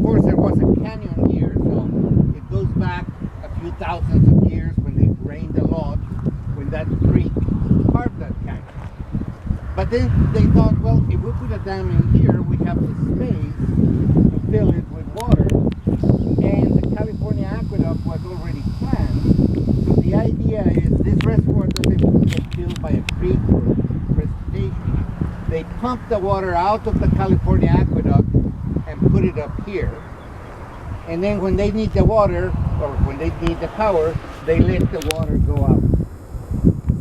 course, there was a canyon here, so it goes back a few thousands of years when they rained a lot, when that creek carved that canyon. But then they thought, well, if we put a dam in here, we have the space to fill it with water, and the California aqueduct was already planned. So the idea is this reservoir doesn't get filled by a creek or precipitation. They pump the water out of the California aqueduct and put it up here. And then when they need the water, or when they need the power, they let the water go out.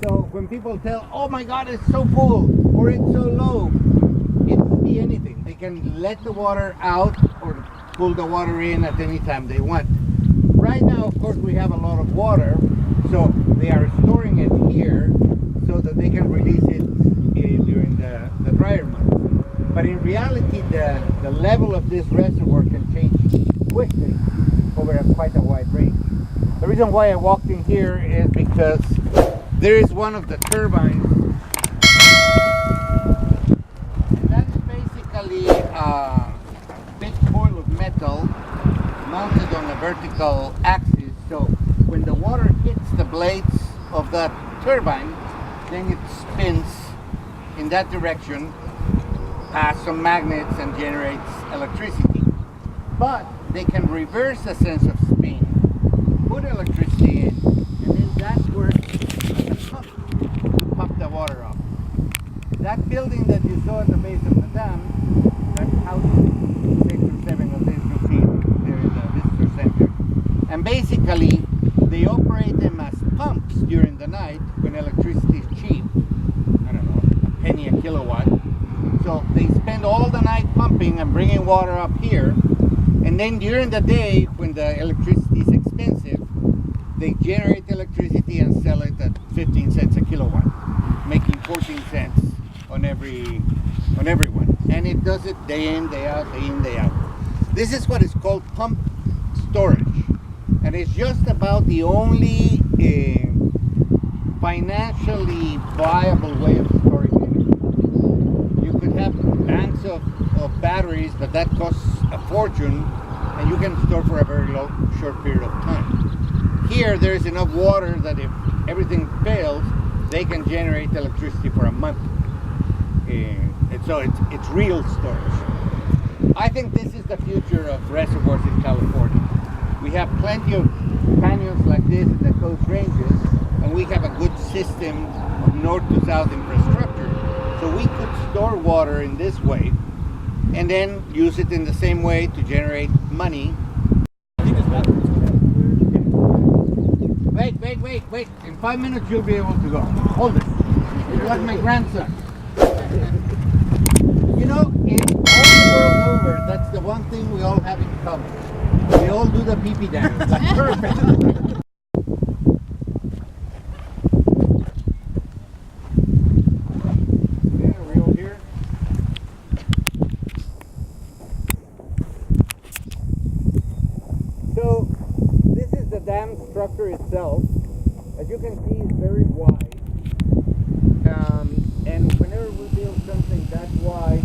So when people tell, oh my God, it's so full, or it's so low, it could be anything. They can let the water out or pull the water in at any time they want. Right now, of course, we have a lot of water, so they are storing it here so that they can release it during the drier months. But in reality, the level of this reservoir can change quickly over quite a wide range. The reason why I walked in here is because there is one of the turbines, and that is basically a big coil of metal mounted on a vertical axis. So when the water hits the blades of that turbine, then it spins in that direction past some magnets and generates electricity. But they can reverse the sense of spin, put electricity in, and then that works as a pump to pump the water up. That building that you saw at the base of the dam, that houses 6 or 7 of these you see there in the visitor center. And basically, they operate them as pumps during the night when electricity is cheap. I don't know, a penny a kilowatt. So they spend all the night pumping and bringing water up here. And then during the day, when the electricity is expensive, they generate electricity and sell it at 15 cents a kilowatt, making 14 cents on everyone. And it does it day in, day out, day in, day out. This is what is called pump storage. And it's just about the only financially viable way of storing energy. You could have banks of batteries, but that costs a fortune, and you can store for a very short period of time. Here, there's enough water that if everything fails, they can generate electricity for a month. And so it's real storage. I think this is the future of reservoirs in California. We have plenty of canyons like this in the coast ranges, and we have a good system of north to south infrastructure. So we could store water in this way and then use it in the same way to generate money. Wait. In 5 minutes you'll be able to go. Hold it. You're like my grandson. You know, all the world over, that's the one thing we all have in common. We all do the pee-pee dance. That's perfect. So this is the dam structure itself. As you can see, it's very wide. And whenever we build something that wide,